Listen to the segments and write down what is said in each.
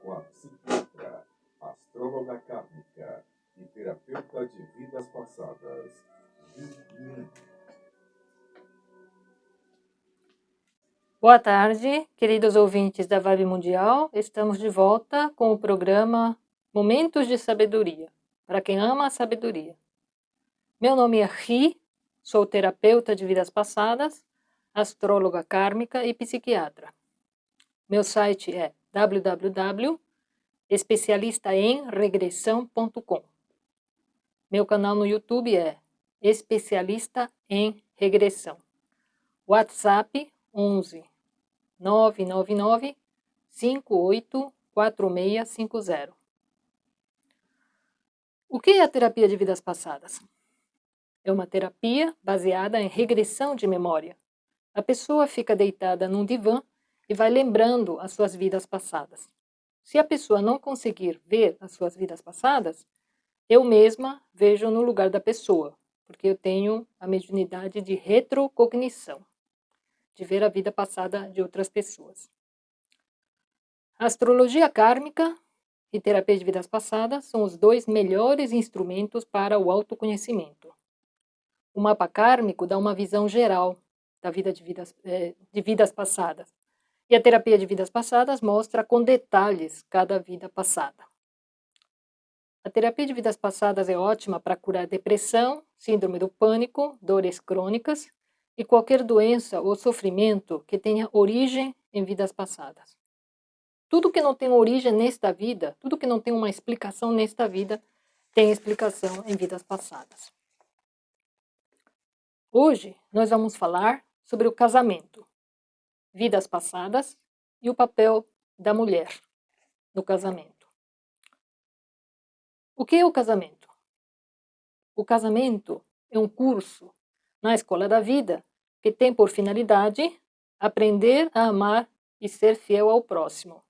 com a psiquiatra, astróloga kármica e terapeuta de vidas passadas, Viviane. Boa tarde, queridos ouvintes da Vibe Mundial. Estamos de volta com o programa Momentos de Sabedoria, para quem ama a sabedoria. Meu nome é Ri, sou terapeuta de vidas passadas, astróloga kármica e psiquiatra. Meu site é www.especialistaemregressão.com. Meu canal no YouTube é Especialista em Regressão. WhatsApp 11 999 584650. O que é a terapia de vidas passadas? É uma terapia baseada em regressão de memória. A pessoa fica deitada num divã e vai lembrando as suas vidas passadas. Se a pessoa não conseguir ver as suas vidas passadas, eu mesma vejo no lugar da pessoa, porque eu tenho a mediunidade de retrocognição, de ver a vida passada de outras pessoas. A astrologia kármica e terapia de vidas passadas são os dois melhores instrumentos para o autoconhecimento. O mapa kármico dá uma visão geral da vida de vidas passadas. E a terapia de vidas passadas mostra com detalhes cada vida passada. A terapia de vidas passadas é ótima para curar depressão, síndrome do pânico, dores crônicas e qualquer doença ou sofrimento que tenha origem em vidas passadas. Tudo que não tem origem nesta vida, tudo que não tem uma explicação nesta vida, tem explicação em vidas passadas. Hoje nós vamos falar sobre o casamento, vidas passadas e o papel da mulher no casamento. O que é o casamento? O casamento é um curso na escola da vida que tem por finalidade aprender a amar e ser fiel ao próximo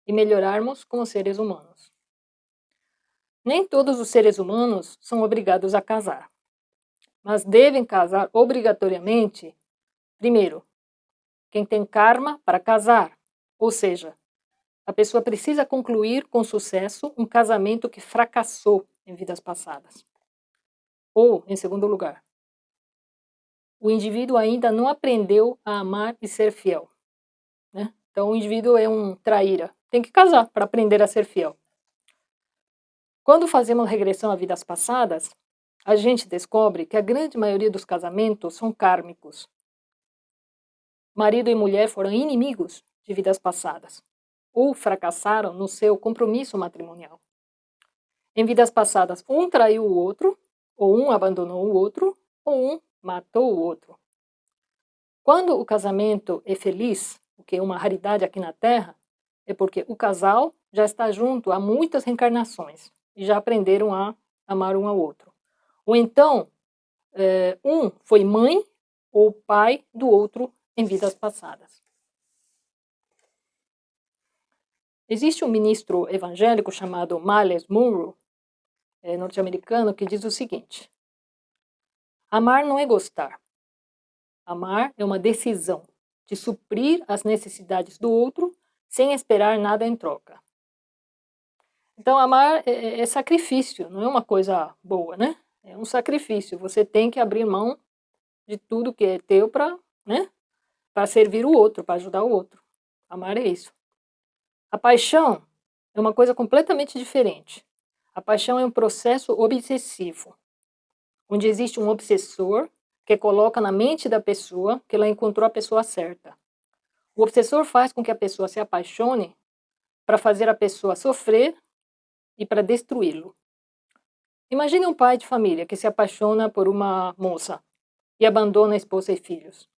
e melhorarmos como seres humanos. Nem todos os seres humanos são obrigados a casar, mas devem casar obrigatoriamente, primeiro, quem tem karma para casar, ou seja, a pessoa precisa concluir com sucesso um casamento que fracassou em vidas passadas. Ou, em segundo lugar, o indivíduo ainda não aprendeu a amar e ser fiel, né? Então o indivíduo é um traíra, tem que casar para aprender a ser fiel. Quando fazemos regressão a vidas passadas, a gente descobre que a grande maioria dos casamentos são kármicos. Marido e mulher foram inimigos de vidas passadas, ou fracassaram no seu compromisso matrimonial. Em vidas passadas, um traiu o outro, ou um abandonou o outro, ou um matou o outro. Quando o casamento é feliz, o que é uma raridade aqui na Terra, é porque o casal já está junto há muitas reencarnações e já aprenderam a amar um ao outro. Ou então, um foi mãe ou pai do outro em vidas passadas. Existe um ministro evangélico chamado Myles Munroe, norte-americano, que diz o seguinte: amar não é gostar. Amar é uma decisão de suprir as necessidades do outro sem esperar nada em troca. Então, amar é sacrifício, não é uma coisa boa, né? É um sacrifício. Você tem que abrir mão de tudo que é teu para, né? Para servir o outro, para ajudar o outro. Amar é isso. A paixão é uma coisa completamente diferente. A paixão é um processo obsessivo, onde existe um obsessor que coloca na mente da pessoa que ela encontrou a pessoa certa. O obsessor faz com que a pessoa se apaixone para fazer a pessoa sofrer e para destruí-lo. Imagine um pai de família que se apaixona por uma moça e abandona a esposa e filhos.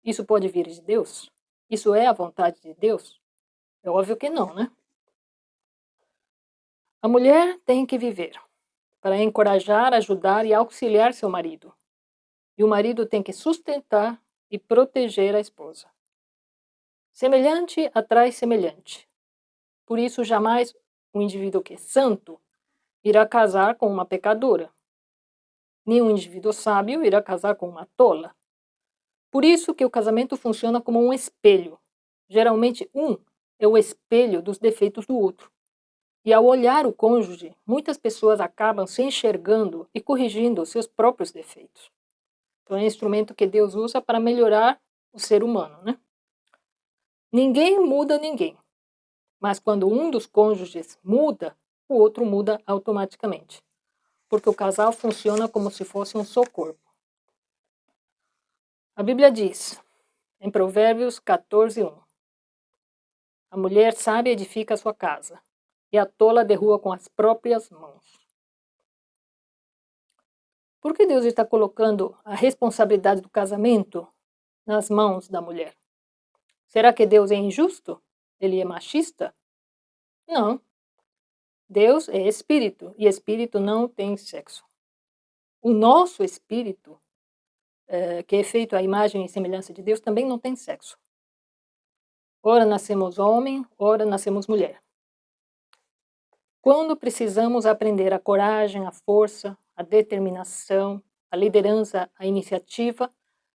Isso pode vir de Deus? Isso é a vontade de Deus? É óbvio que não, né? A mulher tem que viver para encorajar, ajudar e auxiliar seu marido. E o marido tem que sustentar e proteger a esposa. Semelhante atrai semelhante. Por isso, jamais um indivíduo que é santo irá casar com uma pecadora. Nem um indivíduo sábio irá casar com uma tola. Por isso que o casamento funciona como um espelho. Geralmente, um é o espelho dos defeitos do outro. E ao olhar o cônjuge, muitas pessoas acabam se enxergando e corrigindo os seus próprios defeitos. Então é um instrumento que Deus usa para melhorar o ser humano, né? Ninguém muda ninguém, mas quando um dos cônjuges muda, o outro muda automaticamente, porque o casal funciona como se fosse um só corpo. A Bíblia diz, em Provérbios 14:1, a mulher sábia edifica a sua casa, e a tola derruba com as próprias mãos. Por que Deus está colocando a responsabilidade do casamento nas mãos da mulher? Será que Deus é injusto? Ele é machista? Não. Deus é espírito, e espírito não tem sexo. O nosso espírito, que é feito à imagem e semelhança de Deus, também não tem sexo. Ora nascemos homem, ora nascemos mulher. Quando precisamos aprender a coragem, a força, a determinação, a liderança, a iniciativa,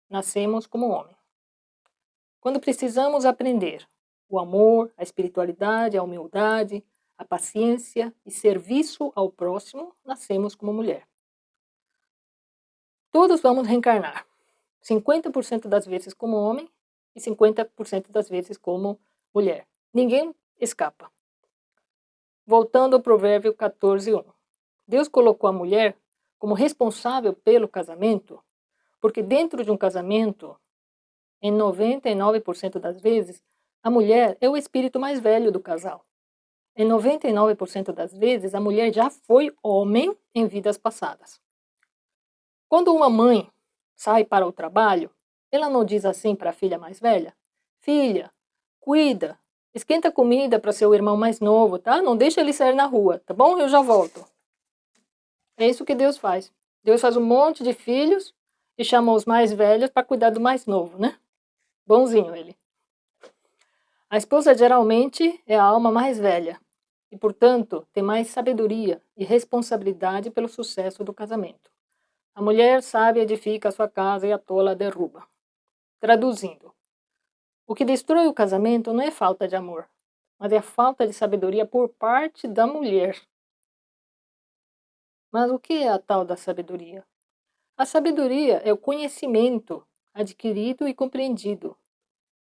nascemos como homem. Quando precisamos aprender o amor, a espiritualidade, a humildade, a paciência e serviço ao próximo, nascemos como mulher. Todos vamos reencarnar, 50% das vezes como homem e 50% das vezes como mulher. Ninguém escapa. Voltando ao provérbio 14:1. Deus colocou a mulher como responsável pelo casamento, porque dentro de um casamento, em 99% das vezes, a mulher é o espírito mais velho do casal. Em 99% das vezes, a mulher já foi homem em vidas passadas. Quando uma mãe sai para o trabalho, ela não diz assim para a filha mais velha: filha, cuida, esquenta comida para seu irmão mais novo, tá? Não deixa ele sair na rua, tá bom? Eu já volto. É isso que Deus faz. Deus faz um monte de filhos e chama os mais velhos para cuidar do mais novo, né? Bonzinho ele. A esposa geralmente é a alma mais velha e, portanto, tem mais sabedoria e responsabilidade pelo sucesso do casamento. A mulher sábia edifica a sua casa e a tola a derruba. Traduzindo, o que destrói o casamento não é falta de amor, mas é a falta de sabedoria por parte da mulher. Mas o que é a tal da sabedoria? A sabedoria é o conhecimento adquirido e compreendido.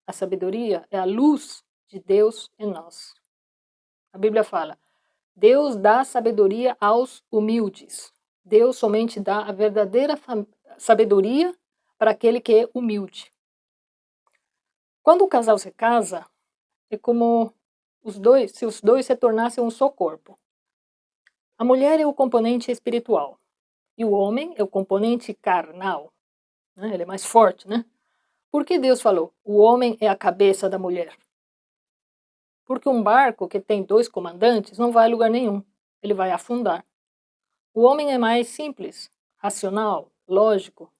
A sabedoria é a luz de Deus em nós. A Bíblia fala: Deus dá sabedoria aos humildes. Deus somente dá a verdadeira sabedoria para aquele que é humilde. Quando o casal se casa, é como se os dois se tornassem um só corpo. A mulher é o componente espiritual e o homem é o componente carnal. Né? Ele é mais forte, né? Por que Deus falou: o homem é a cabeça da mulher? Porque um barco que tem 2 comandantes não vai a lugar nenhum. Ele vai afundar. O homem é mais simples, racional, lógico.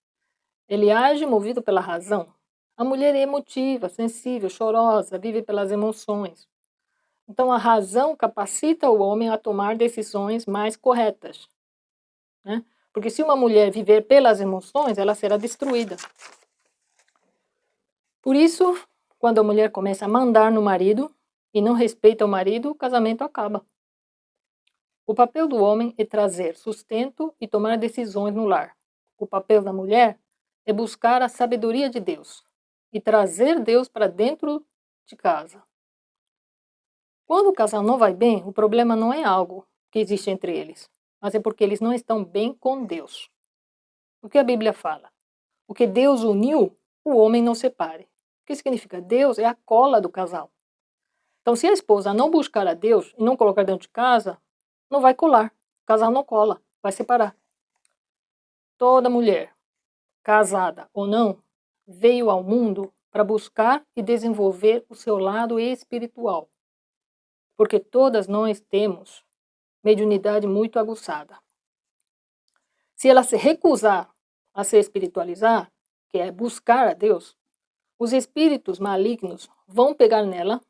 Ele age movido pela razão. A mulher é emotiva, sensível, chorosa, vive pelas emoções. Então a razão capacita o homem a tomar decisões mais corretas. Né? Porque se uma mulher viver pelas emoções, ela será destruída. Por isso, quando a mulher começa a mandar no marido e não respeita o marido, o casamento acaba. O papel do homem é trazer sustento e tomar decisões no lar. O papel da mulher é buscar a sabedoria de Deus e trazer Deus para dentro de casa. Quando o casal não vai bem, o problema não é algo que existe entre eles, mas é porque eles não estão bem com Deus. O que a Bíblia fala? O que Deus uniu, o homem não separe. O que significa? Deus é a cola do casal. Então, se a esposa não buscar a Deus e não colocar dentro de casa, não vai colar. O casal não cola, vai separar. Toda mulher, casada ou não, veio ao mundo para buscar e desenvolver o seu lado espiritual. Porque todas nós temos mediunidade muito aguçada. Se ela se recusar a se espiritualizar, que é buscar a Deus, os espíritos malignos vão pegar nela,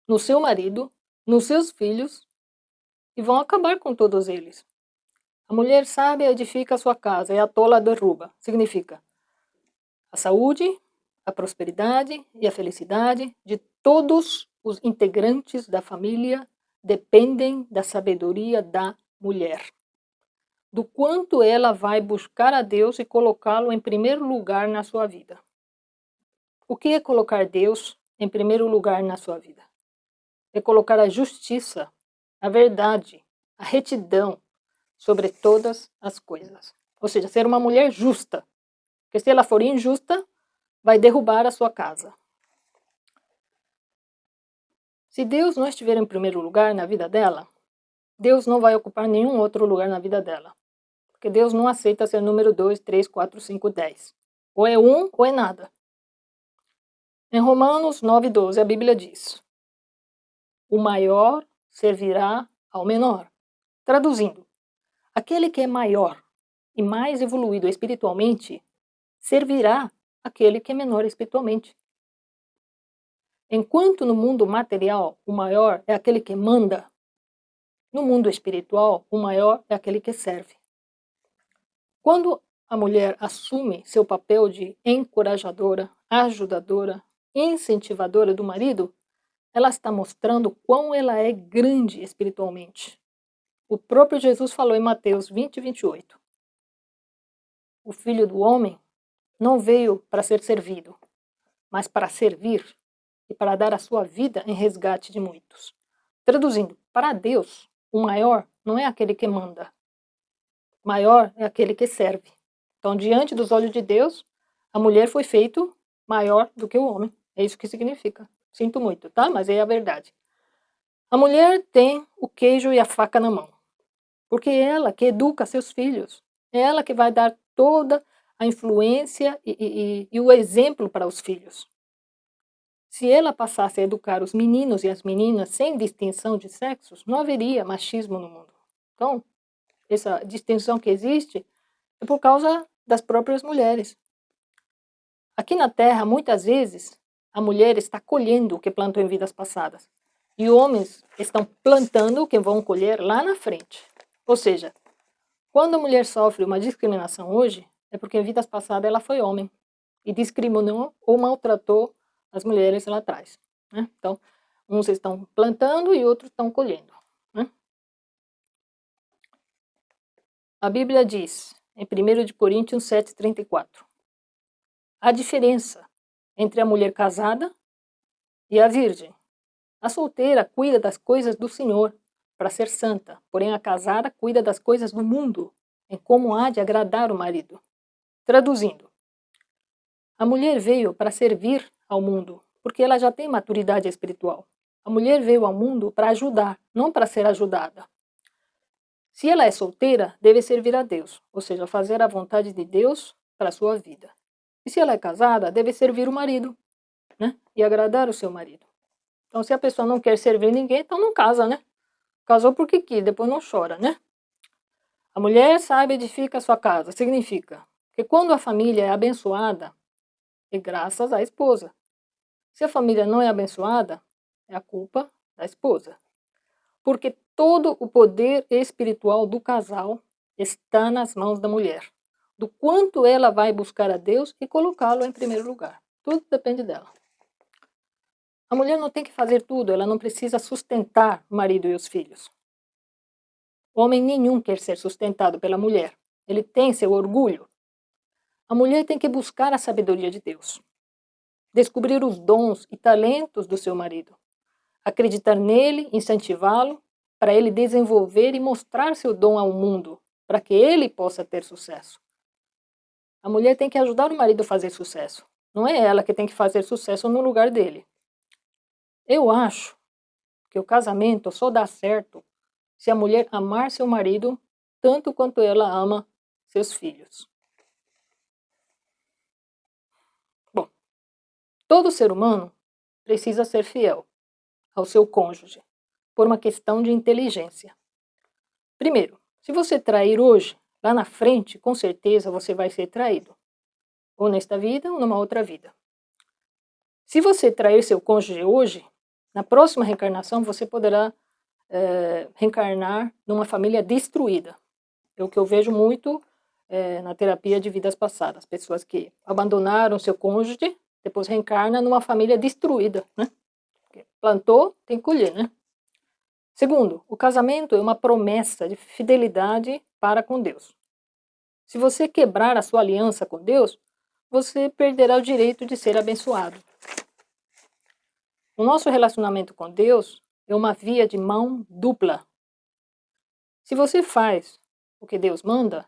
no seu marido, nos seus filhos e vão acabar com todos eles. A mulher sábia edifica a sua casa e a tola a derruba. Significa a saúde, a prosperidade e a felicidade de todos os integrantes da família dependem da sabedoria da mulher, do quanto ela vai buscar a Deus e colocá-lo em primeiro lugar na sua vida. O que é colocar Deus em primeiro lugar na sua vida? É colocar a justiça, a verdade, a retidão sobre todas as coisas. Ou seja, ser uma mulher justa. Porque se ela for injusta, vai derrubar a sua casa. Se Deus não estiver em primeiro lugar na vida dela, Deus não vai ocupar nenhum outro lugar na vida dela. Porque Deus não aceita ser número 2, 3, 4, 5, 10. Ou é um ou é nada. Em Romanos 9:12, a Bíblia diz: o maior servirá ao menor. Traduzindo, aquele que é maior e mais evoluído espiritualmente servirá aquele que é menor espiritualmente. Enquanto no mundo material o maior é aquele que manda, no mundo espiritual o maior é aquele que serve. Quando a mulher assume seu papel de encorajadora, ajudadora, incentivadora do marido, ela está mostrando quão ela é grande espiritualmente. O próprio Jesus falou em Mateus 20:28. O Filho do Homem não veio para ser servido, mas para servir e para dar a sua vida em resgate de muitos. Traduzindo, para Deus, o maior não é aquele que manda. Maior é aquele que serve. Então, diante dos olhos de Deus, a mulher foi feita maior do que o homem. É isso que significa. Sinto muito, tá? Mas é a verdade. A mulher tem o queijo e a faca na mão, porque é ela que educa seus filhos. É ela que vai dar toda a influência e o exemplo para os filhos. Se ela passasse a educar os meninos e as meninas sem distinção de sexos, não haveria machismo no mundo. Então, essa distinção que existe é por causa das próprias mulheres. Aqui na Terra, muitas vezes, a mulher está colhendo o que plantou em vidas passadas. E homens estão plantando o que vão colher lá na frente. Ou seja, quando a mulher sofre uma discriminação hoje, é porque em vidas passadas ela foi homem e discriminou ou maltratou as mulheres lá atrás. Né? Então, uns estão plantando e outros estão colhendo. Né? A Bíblia diz, em 1 de Coríntios 7:34, a diferença entre a mulher casada e a virgem. A solteira cuida das coisas do Senhor, para ser santa, porém a casada cuida das coisas do mundo, em como há de agradar o marido. Traduzindo, a mulher veio para servir ao mundo, porque ela já tem maturidade espiritual. A mulher veio ao mundo para ajudar, não para ser ajudada. Se ela é solteira, deve servir a Deus, ou seja, fazer a vontade de Deus para a sua vida. E se ela é casada, deve servir o marido, né? E agradar o seu marido. Então, se a pessoa não quer servir ninguém, então não casa, né? Casou porque quis, depois não chora, né? A mulher sabe edifica a sua casa. Significa que quando a família é abençoada, é graças à esposa. Se a família não é abençoada, é a culpa da esposa. Porque todo o poder espiritual do casal está nas mãos da mulher. Do quanto ela vai buscar a Deus e colocá-lo em primeiro lugar. Tudo depende dela. A mulher não tem que fazer tudo, ela não precisa sustentar o marido e os filhos. Homem nenhum quer ser sustentado pela mulher. Ele tem seu orgulho. A mulher tem que buscar a sabedoria de Deus. Descobrir os dons e talentos do seu marido. Acreditar nele, incentivá-lo, para ele desenvolver e mostrar seu dom ao mundo, para que ele possa ter sucesso. A mulher tem que ajudar o marido a fazer sucesso. Não é ela que tem que fazer sucesso no lugar dele. Eu acho que o casamento só dá certo se a mulher amar seu marido tanto quanto ela ama seus filhos. Bom, todo ser humano precisa ser fiel ao seu cônjuge, por uma questão de inteligência. Primeiro, se você trair hoje, lá na frente, com certeza você vai ser traído. Ou nesta vida ou numa outra vida. Se você trair seu cônjuge hoje, na próxima reencarnação você poderá reencarnar numa família destruída. É o que eu vejo muito na terapia de vidas passadas. Pessoas que abandonaram seu cônjuge, depois reencarnam numa família destruída, né? Porque plantou, tem que colher, né? Segundo, o casamento é uma promessa de fidelidade para com Deus. Se você quebrar a sua aliança com Deus, você perderá o direito de ser abençoado. O nosso relacionamento com Deus é uma via de mão dupla. Se você faz o que Deus manda,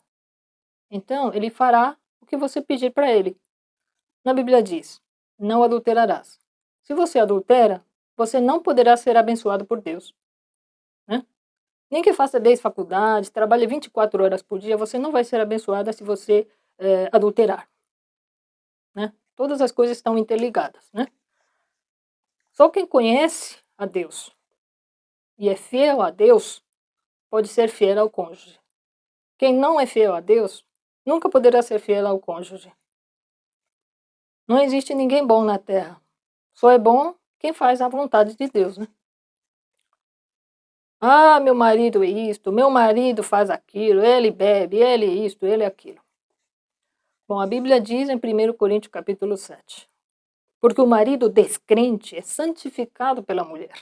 então Ele fará o que você pedir para Ele. Na Bíblia diz, não adulterarás. Se você adultera, você não poderá ser abençoado por Deus. Né? Nem que faça 10 faculdades, trabalhe 24 horas por dia, você não vai ser abençoada se você adulterar. Né? Todas as coisas estão interligadas. Né? Só quem conhece a Deus e é fiel a Deus pode ser fiel ao cônjuge. Quem não é fiel a Deus nunca poderá ser fiel ao cônjuge. Não existe ninguém bom na terra. Só é bom quem faz a vontade de Deus, né? Ah, meu marido é isto, meu marido faz aquilo, ele bebe, ele é isto, ele é aquilo. Bom, a Bíblia diz em 1 Coríntios capítulo 7, porque o marido descrente é santificado pela mulher,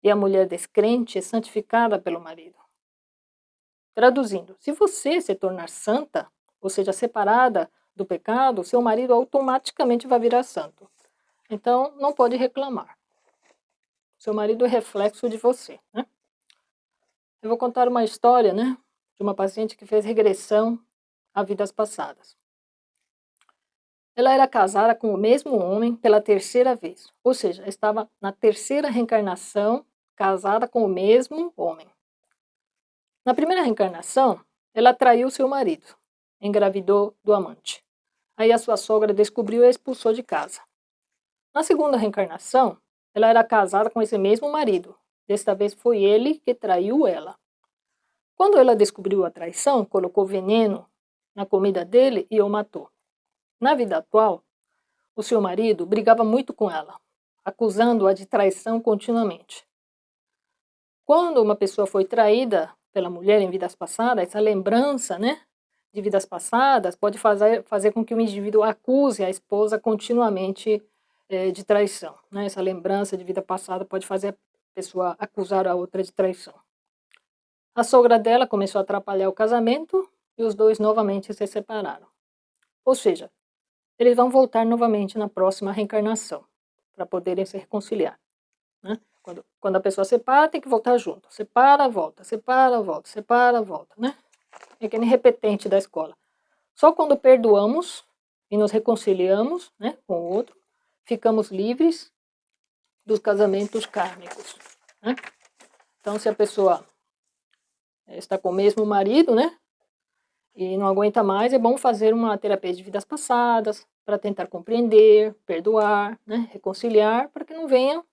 e a mulher descrente é santificada pelo marido. Traduzindo, se você se tornar santa, ou seja, separada do pecado, seu marido automaticamente vai virar santo. Então, não pode reclamar. Seu marido é reflexo de você, né? Eu vou contar uma história, né, de uma paciente que fez regressão a vidas passadas. Ela era casada com o mesmo homem pela terceira vez, ou seja, estava na terceira reencarnação casada com o mesmo homem. Na primeira reencarnação, ela traiu seu marido, engravidou do amante. Aí a sua sogra descobriu e a expulsou de casa. Na segunda reencarnação, ela era casada com esse mesmo marido. Desta vez foi ele que traiu ela. Quando ela descobriu a traição, colocou veneno na comida dele e o matou. Na vida atual, o seu marido brigava muito com ela, acusando-a de traição continuamente. Quando uma pessoa foi traída pela mulher em vidas passadas, essa lembrança, né, de vidas passadas pode fazer com que o indivíduo acuse a esposa continuamente de traição. Né? Essa lembrança de vida passada pode fazer a pessoa acusar a outra de traição. A sogra dela começou a atrapalhar o casamento e os dois novamente se separaram. Ou seja, eles vão voltar novamente na próxima reencarnação para poderem se reconciliar. Né? Quando a pessoa separa, tem que voltar junto. Separa, volta, separa, volta, separa, volta. Né? É que nem repetente da escola. Só quando perdoamos e nos reconciliamos, né, com o outro, ficamos livres dos casamentos kármicos. Né? Então, se a pessoa está com o mesmo marido, né, e não aguenta mais, é bom fazer uma terapia de vidas passadas para tentar compreender, perdoar, né, reconciliar, para que não venha,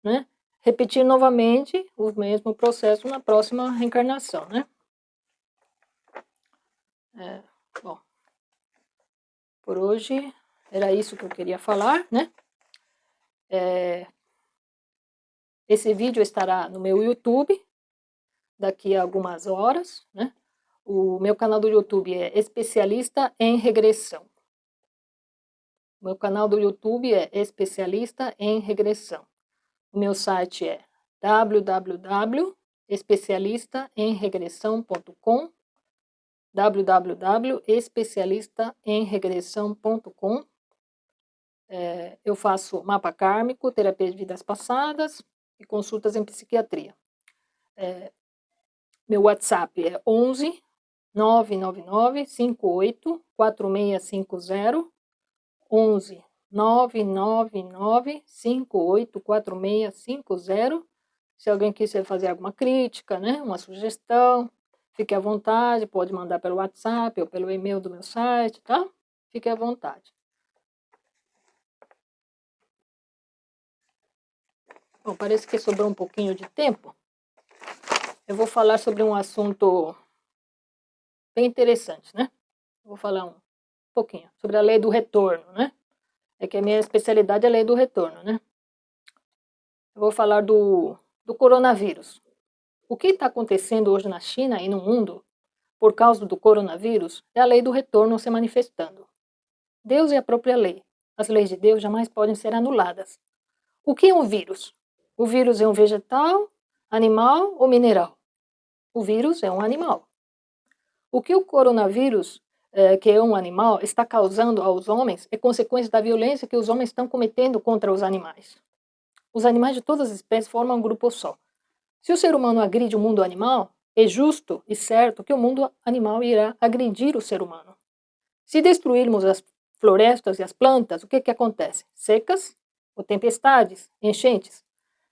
né, repetir novamente o mesmo processo na próxima reencarnação, né? Bom, por hoje era isso que eu queria falar, né? Esse vídeo estará no meu YouTube daqui a algumas horas, né? O meu canal do YouTube é Especialista em Regressão. O meu canal do YouTube é Especialista em Regressão. O meu site é www.especialistaemregressão.com www.especialistaemregressão.com. Eu faço mapa kármico, terapia de vidas passadas e consultas em psiquiatria. Meu WhatsApp é 11 999 58 4650 11 999 58 4650. Se alguém quiser fazer alguma crítica, né, uma sugestão, fique à vontade, pode mandar pelo WhatsApp ou pelo e-mail do meu site, tá? Fique à vontade. Bom, parece que sobrou um pouquinho de tempo. Eu vou falar sobre um assunto bem interessante, né? Vou falar um pouquinho sobre a lei do retorno, né? É que a minha especialidade é a lei do retorno, né? Eu vou falar do coronavírus. O que está acontecendo hoje na China e no mundo por causa do coronavírus é a lei do retorno se manifestando. Deus é a própria lei. As leis de Deus jamais podem ser anuladas. O que é um vírus? O vírus é um vegetal, animal ou mineral? O vírus é um animal. O que o coronavírus, que é um animal, está causando aos homens é consequência da violência que os homens estão cometendo contra os animais. Os animais de todas as espécies formam um grupo só. Se o ser humano agride o mundo animal, é justo e certo que o mundo animal irá agredir o ser humano. Se destruirmos as florestas e as plantas, o que acontece? Secas ou tempestades, enchentes.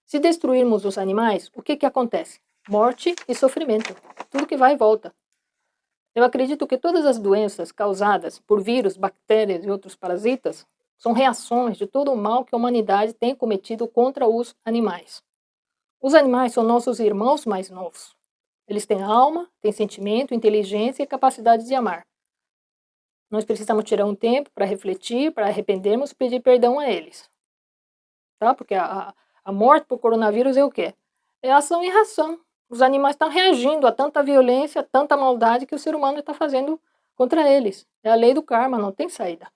Se destruirmos os animais, o que acontece? Morte e sofrimento. Tudo que vai e volta. Eu acredito que todas as doenças causadas por vírus, bactérias e outros parasitas são reações de todo o mal que a humanidade tem cometido contra os animais. Os animais são nossos irmãos mais novos. Eles têm alma, têm sentimento, inteligência e capacidade de amar. Nós precisamos tirar um tempo para refletir, para arrependermos e pedir perdão a eles. Tá? Porque a morte por coronavírus é o quê? É ação e reação. Os animais estão reagindo a tanta violência, a tanta maldade que o ser humano está fazendo contra eles. É a lei do karma, não tem saída.